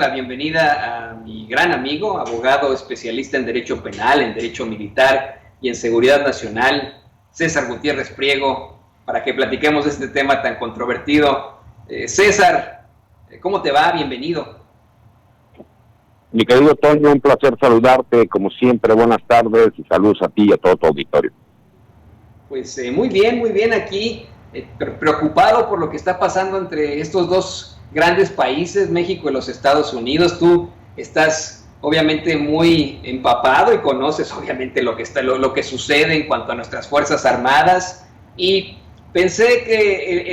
la bienvenida a mi gran amigo, abogado especialista en Derecho Penal, en Derecho Militar y en Seguridad Nacional, César Gutiérrez Priego, para que platiquemos de este tema tan controvertido. César, ¿cómo te va? Bienvenido. Mi querido Toño, un placer saludarte, como siempre, buenas tardes y saludos a ti y a todo tu auditorio. Pues muy bien aquí, preocupado por lo que está pasando entre estos dos grandes países, México y los Estados Unidos. Tú estás obviamente muy empapado y conoces obviamente lo que sucede en cuanto a nuestras Fuerzas Armadas, y pensé que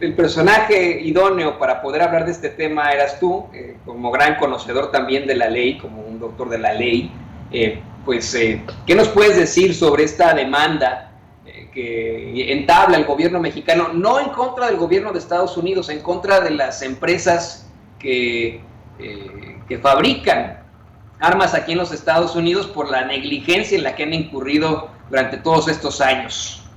el personaje idóneo para poder hablar de este tema eras tú, como gran conocedor también de la ley, como un doctor de la ley. ¿Qué nos puedes decir sobre esta demanda que entabla el gobierno mexicano, no en contra del gobierno de Estados Unidos, en contra de las empresas que fabrican armas aquí en los Estados Unidos por la negligencia en la que han incurrido durante todos estos años?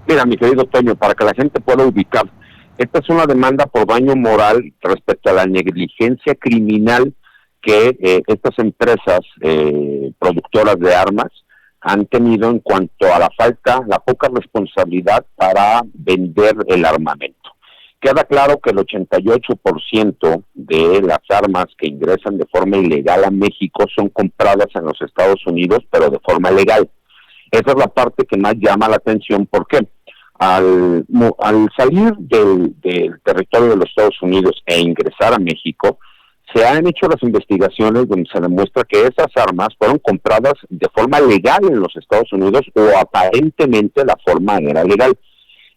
Mira, mi querido Toño, para que la gente pueda ubicar, esta es una demanda por daño moral respecto a la negligencia criminal que estas empresas productoras de armas han tenido en cuanto a la poca responsabilidad para vender el armamento. Queda claro que el 88% de las armas que ingresan de forma ilegal a México son compradas en los Estados Unidos, pero de forma legal. Esa es la parte que más llama la atención. ¿Por qué? Al salir del territorio de los Estados Unidos e ingresar a México, se han hecho las investigaciones donde se demuestra que esas armas fueron compradas de forma legal en los Estados Unidos, o aparentemente la forma era legal.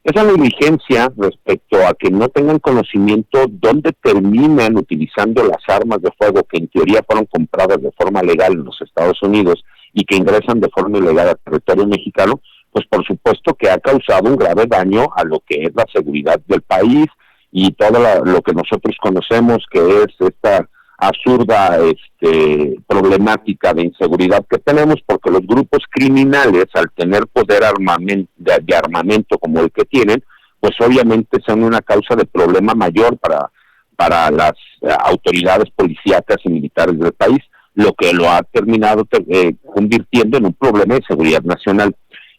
Esa negligencia respecto a que no tengan conocimiento dónde terminan utilizando las armas de fuego que en teoría fueron compradas de forma legal en los Estados Unidos y que ingresan de forma ilegal al territorio mexicano, pues por supuesto que ha causado un grave daño a lo que es la seguridad del país y todo lo que nosotros conocemos, que es esta absurda problemática de inseguridad que tenemos, porque los grupos criminales, al tener poder de armamento como el que tienen, pues obviamente son una causa de problema mayor para las autoridades policíacas y militares del país, lo que lo ha terminado convirtiendo en un problema de seguridad nacional.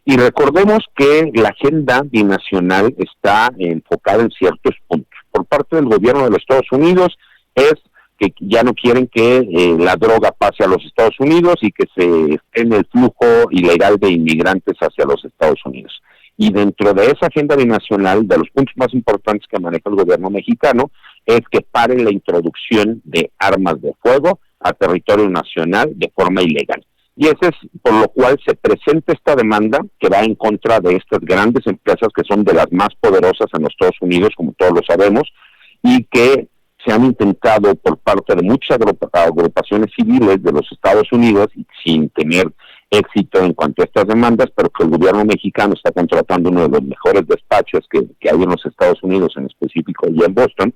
Y recordemos que la agenda binacional está enfocada en ciertos puntos. Por parte del gobierno de los Estados Unidos es que ya no quieren que la droga pase a los Estados Unidos y que se frene el flujo ilegal de inmigrantes hacia los Estados Unidos. Y dentro de esa agenda binacional, de los puntos más importantes que maneja el gobierno mexicano, es que pare la introducción de armas de fuego a territorio nacional de forma ilegal. Y ese es por lo cual se presenta esta demanda que va en contra de estas grandes empresas que son de las más poderosas en los Estados Unidos, como todos lo sabemos, y que se han intentado por parte de muchas agrupaciones civiles de los Estados Unidos, y sin tener éxito en cuanto a estas demandas, pero que el gobierno mexicano está contratando uno de los mejores despachos que hay en los Estados Unidos, en específico allá en Boston,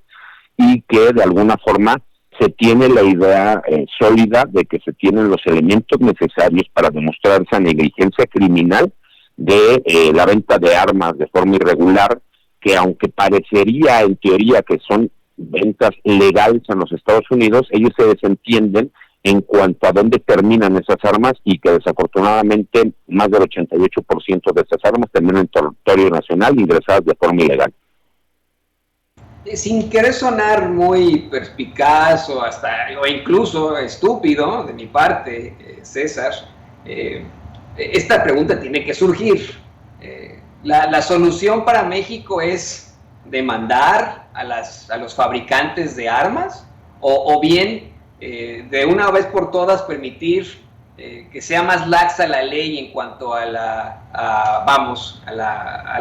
y que de alguna forma se tiene la idea sólida de que se tienen los elementos necesarios para demostrar esa negligencia criminal de la venta de armas de forma irregular, que aunque parecería en teoría que son ventas legales en los Estados Unidos, ellos se desentienden en cuanto a dónde terminan esas armas, y que desafortunadamente más del 88% de esas armas terminan en territorio nacional ingresadas de forma ilegal. Sin querer sonar muy perspicaz o incluso estúpido de mi parte, César, esta pregunta tiene que surgir. La solución para México es demandar a los fabricantes de armas, o bien de una vez por todas permitir que sea más laxa la ley en cuanto a la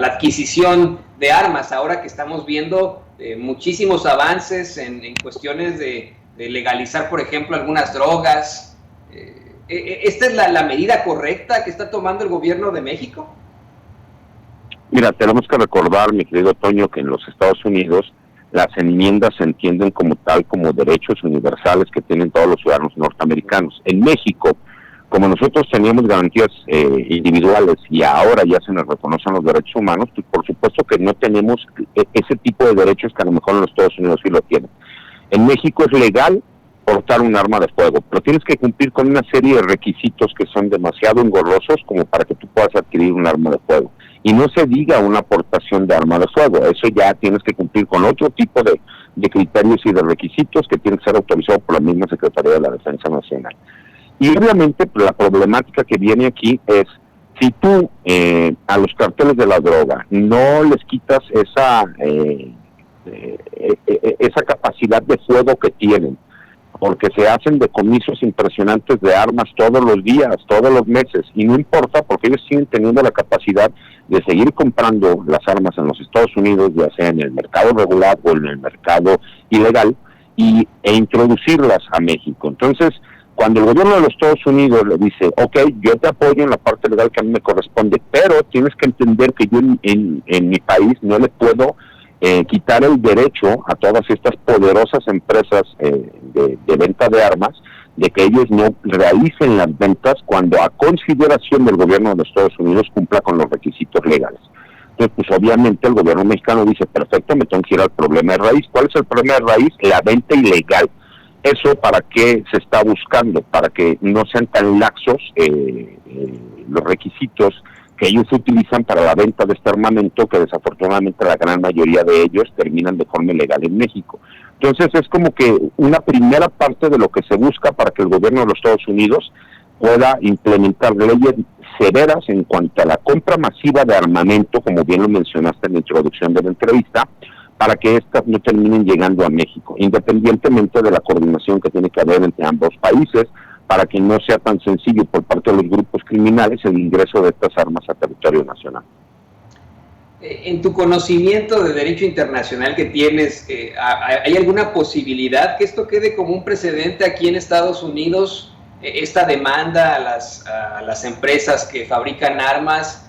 adquisición de armas, ahora que estamos viendo muchísimos avances en cuestiones de legalizar, por ejemplo, algunas drogas. ¿Esta es la medida correcta que está tomando el gobierno de México? Mira, tenemos que recordar, mi querido Toño, que en los Estados Unidos las enmiendas se entienden como tal, como derechos universales que tienen todos los ciudadanos norteamericanos. En México, como nosotros teníamos garantías individuales y ahora ya se nos reconocen los derechos humanos, pues por supuesto que no tenemos ese tipo de derechos que a lo mejor en los Estados Unidos sí lo tienen. En México es legal portar un arma de fuego, pero tienes que cumplir con una serie de requisitos que son demasiado engorrosos como para que tú puedas adquirir un arma de fuego. Y no se diga una aportación de arma de fuego, eso ya tienes que cumplir con otro tipo de criterios y de requisitos que tienen que ser autorizados por la misma Secretaría de la Defensa Nacional. Y obviamente pues, la problemática que viene aquí es, si tú a los carteles de la droga no les quitas esa capacidad de fuego que tienen, porque se hacen decomisos impresionantes de armas todos los días, todos los meses, y no importa porque ellos siguen teniendo la capacidad de seguir comprando las armas en los Estados Unidos, ya sea en el mercado regular o en el mercado ilegal, e introducirlas a México. Entonces, cuando el gobierno de los Estados Unidos le dice, ok, yo te apoyo en la parte legal que a mí me corresponde, pero tienes que entender que yo en mi país no le puedo quitar el derecho a todas estas poderosas empresas de venta de armas, de que ellos no realicen las ventas cuando a consideración del gobierno de los Estados Unidos cumpla con los requisitos legales. Entonces, pues obviamente el gobierno mexicano dice, perfecto, me tengo que ir al problema de raíz. ¿Cuál es el problema de raíz? La venta ilegal. ¿Eso para qué se está buscando? Para que no sean tan laxos los requisitos que ellos utilizan para la venta de este armamento, que desafortunadamente la gran mayoría de ellos terminan de forma ilegal en México. Entonces es como que una primera parte de lo que se busca para que el gobierno de los Estados Unidos pueda implementar leyes severas en cuanto a la compra masiva de armamento, como bien lo mencionaste en la introducción de la entrevista, para que éstas no terminen llegando a México, independientemente de la coordinación que tiene que haber entre ambos países, para que no sea tan sencillo por parte de los grupos criminales el ingreso de estas armas a territorio nacional. En tu conocimiento de derecho internacional que tienes, ¿hay alguna posibilidad que esto quede como un precedente aquí en Estados Unidos? Esta demanda a las empresas que fabrican armas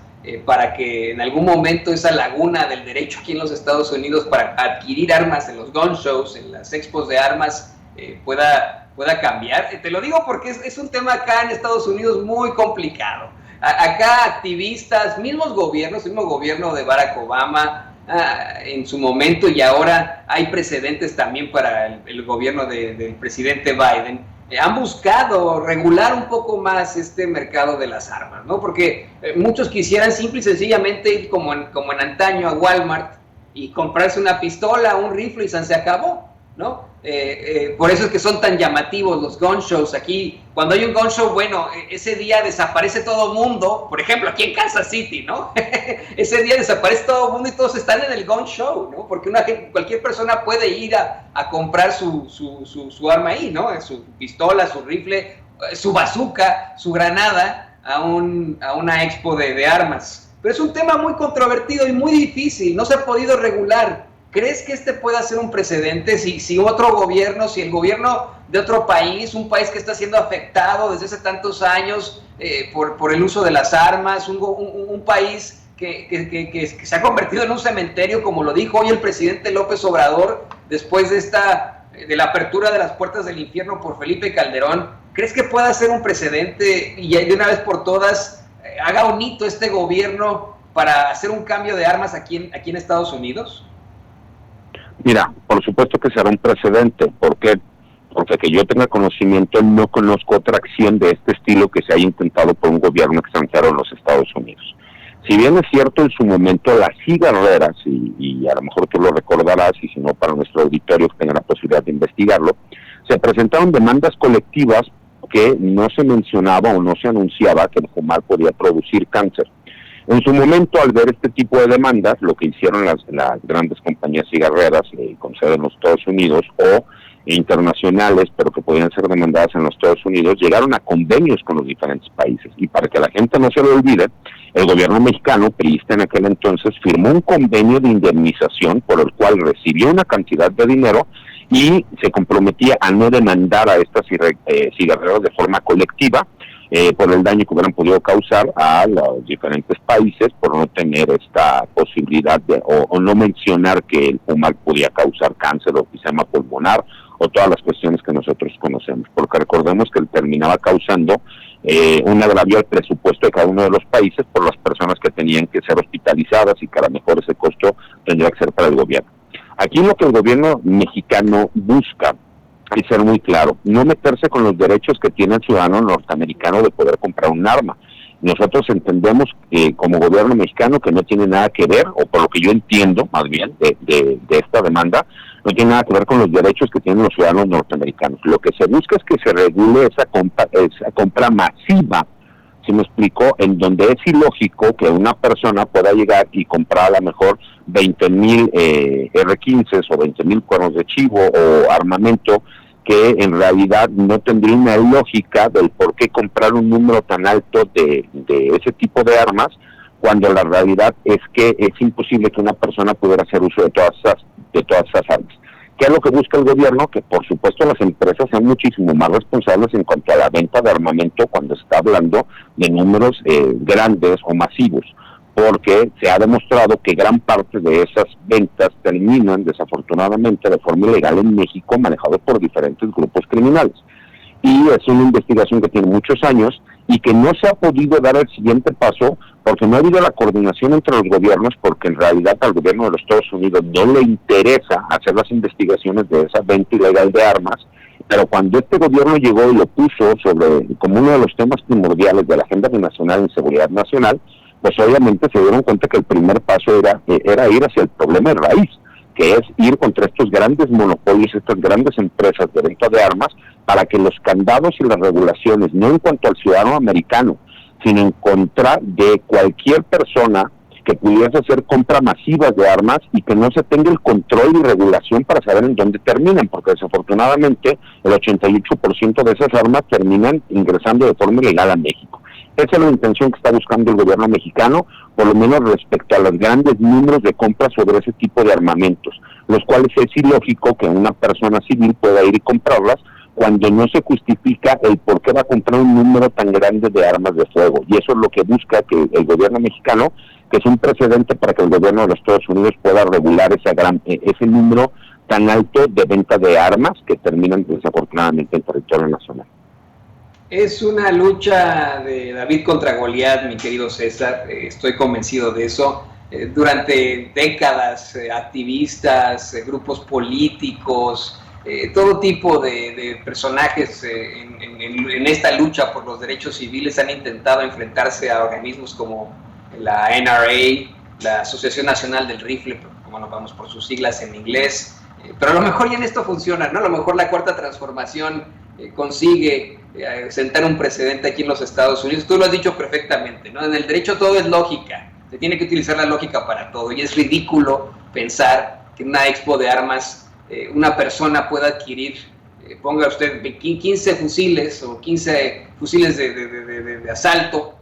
para que en algún momento esa laguna del derecho aquí en los Estados Unidos para adquirir armas en los gun shows, en las expos de armas, pueda cambiar. Te lo digo porque es un tema acá en Estados Unidos muy complicado. Acá activistas, mismo gobierno de Barack Obama en su momento, y ahora hay precedentes también para el gobierno del presidente Biden, han buscado regular un poco más este mercado de las armas, ¿no? Porque muchos quisieran simple y sencillamente ir como en antaño a Walmart y comprarse una pistola, un rifle y se acabó, ¿no? Por eso es que son tan llamativos los gun shows aquí. Cuando hay un gun show, bueno, ese día desaparece todo el mundo, por ejemplo, aquí en Kansas City, ¿no? Ese día desaparece todo el mundo y todos están en el gun show, ¿no? Porque cualquier persona puede ir a comprar su arma ahí, ¿no? Su pistola, su rifle, su bazooka, su granada a una expo de armas. Pero es un tema muy controvertido y muy difícil, no se ha podido regular. ¿Crees que este pueda ser un precedente si otro gobierno, si el gobierno de otro país, un país que está siendo afectado desde hace tantos años por el uso de las armas, un país que se ha convertido en un cementerio, como lo dijo hoy el presidente López Obrador, después de la apertura de las puertas del infierno por Felipe Calderón? ¿Crees que pueda ser un precedente y de una vez por todas haga un hito este gobierno para hacer un cambio de armas aquí en Estados Unidos? Mira, por supuesto que será un precedente, porque que yo tenga conocimiento, no conozco otra acción de este estilo que se haya intentado por un gobierno extranjero en los Estados Unidos. Si bien es cierto, en su momento las cigarreras, y a lo mejor tú lo recordarás, y si no para nuestro auditorio que tenga la posibilidad de investigarlo, se presentaron demandas colectivas que no se mencionaba o no se anunciaba que el fumar podía producir cáncer. En su momento, al ver este tipo de demandas, lo que hicieron las grandes compañías cigarreras con sede en los Estados Unidos o internacionales, pero que podían ser demandadas en los Estados Unidos, llegaron a convenios con los diferentes países. Y para que la gente no se lo olvide, el gobierno mexicano, priista en aquel entonces, firmó un convenio de indemnización por el cual recibió una cantidad de dinero y se comprometía a no demandar a estas cigarreras de forma colectiva, por el daño que hubieran podido causar a los diferentes países por no tener esta posibilidad o no mencionar que el fumar podía causar cáncer o enfisema pulmonar o todas las cuestiones que nosotros conocemos, porque recordemos que terminaba causando un agravio al presupuesto de cada uno de los países por las personas que tenían que ser hospitalizadas y que a lo mejor ese costo tendría que ser para el gobierno. Aquí lo que el gobierno mexicano busca, hay que ser muy claro, no meterse con los derechos que tiene el ciudadano norteamericano de poder comprar un arma. Nosotros entendemos como gobierno mexicano que no tiene nada que ver, o por lo que yo entiendo más bien de esta demanda, no tiene nada que ver con los derechos que tienen los ciudadanos norteamericanos. Lo que se busca es que se regule esa compra masiva, si me explico, en donde es ilógico que una persona pueda llegar y comprar a lo mejor 20,000 R-15 o 20,000 cuernos de chivo o armamento, que en realidad no tendría una lógica del por qué comprar un número tan alto de ese tipo de armas, cuando la realidad es que es imposible que una persona pudiera hacer uso de todas esas armas. ¿Qué es lo que busca el gobierno? Que por supuesto las empresas sean muchísimo más responsables en cuanto a la venta de armamento cuando se está hablando de números grandes o masivos, porque se ha demostrado que gran parte de esas ventas terminan desafortunadamente de forma ilegal en México, manejado por diferentes grupos criminales. Y es una investigación que tiene muchos años y que no se ha podido dar el siguiente paso porque no ha habido la coordinación entre los gobiernos, porque en realidad al gobierno de los Estados Unidos no le interesa hacer las investigaciones de esa venta ilegal de armas, pero cuando este gobierno llegó y lo puso como uno de los temas primordiales de la Agenda Nacional en Seguridad Nacional, pues obviamente se dieron cuenta que el primer paso era ir hacia el problema de raíz, que es ir contra estos grandes monopolios, estas grandes empresas de venta de armas, para que los candados y las regulaciones, no en cuanto al ciudadano americano, sino en contra de cualquier persona que pudiese hacer compra masivas de armas y que no se tenga el control y regulación para saber en dónde terminan, porque desafortunadamente el 88% de esas armas terminan ingresando de forma ilegal a México. Esa es la intención que está buscando el gobierno mexicano, por lo menos respecto a los grandes números de compras sobre ese tipo de armamentos, los cuales es ilógico que una persona civil pueda ir y comprarlas cuando no se justifica el por qué va a comprar un número tan grande de armas de fuego. Y eso es lo que busca que el gobierno mexicano, que es un precedente para que el gobierno de los Estados Unidos pueda regular ese número tan alto de venta de armas que terminan desafortunadamente en territorio nacional. Es una lucha de David contra Goliat, mi querido César, estoy convencido de eso. Durante décadas, activistas, grupos políticos, todo tipo de personajes en esta lucha por los derechos civiles han intentado enfrentarse a organismos como la NRA, la Asociación Nacional del Rifle, como nos vamos por sus siglas en inglés, pero a lo mejor ya en esto funciona, ¿no? A lo mejor la Cuarta Transformación consigue sentar un precedente aquí en los Estados Unidos. Tú lo has dicho perfectamente, ¿no? En el derecho todo es lógica, se tiene que utilizar la lógica para todo, y es ridículo pensar que en una expo de armas una persona pueda adquirir, ponga usted 15 fusiles o 15 fusiles de asalto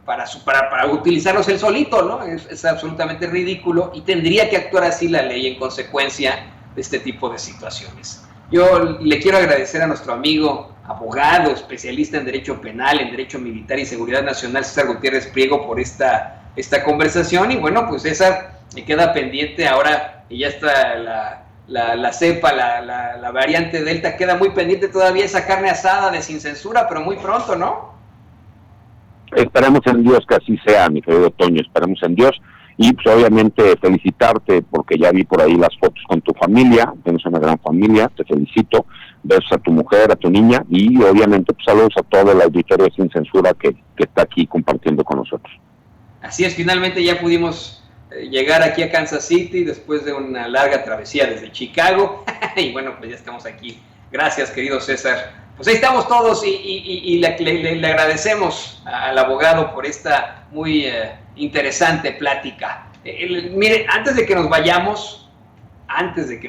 para utilizarlos él solito, ¿no? Es absolutamente ridículo y tendría que actuar así la ley en consecuencia de este tipo de situaciones. Yo le quiero agradecer a nuestro amigo, abogado, especialista en Derecho Penal, en Derecho Militar y Seguridad Nacional, César Gutiérrez Priego, por esta conversación. Y bueno, pues César, me queda pendiente ahora que ya está la cepa, la variante Delta, queda muy pendiente todavía esa carne asada de Sin Censura, pero muy pronto, ¿no? Esperemos en Dios que así sea, mi querido Toño, esperemos en Dios. Y pues obviamente felicitarte, porque ya vi por ahí las fotos con tu familia, tienes una gran familia, te felicito, besos a tu mujer, a tu niña, y obviamente pues saludos a todo el auditorio Sin Censura que está aquí compartiendo con nosotros. Así es, finalmente ya pudimos llegar aquí a Kansas City después de una larga travesía desde Chicago, y bueno, pues ya estamos aquí. Gracias, querido César. Pues ahí estamos todos y le agradecemos al abogado por esta muy interesante plática. Mire, antes de que nos vayamos,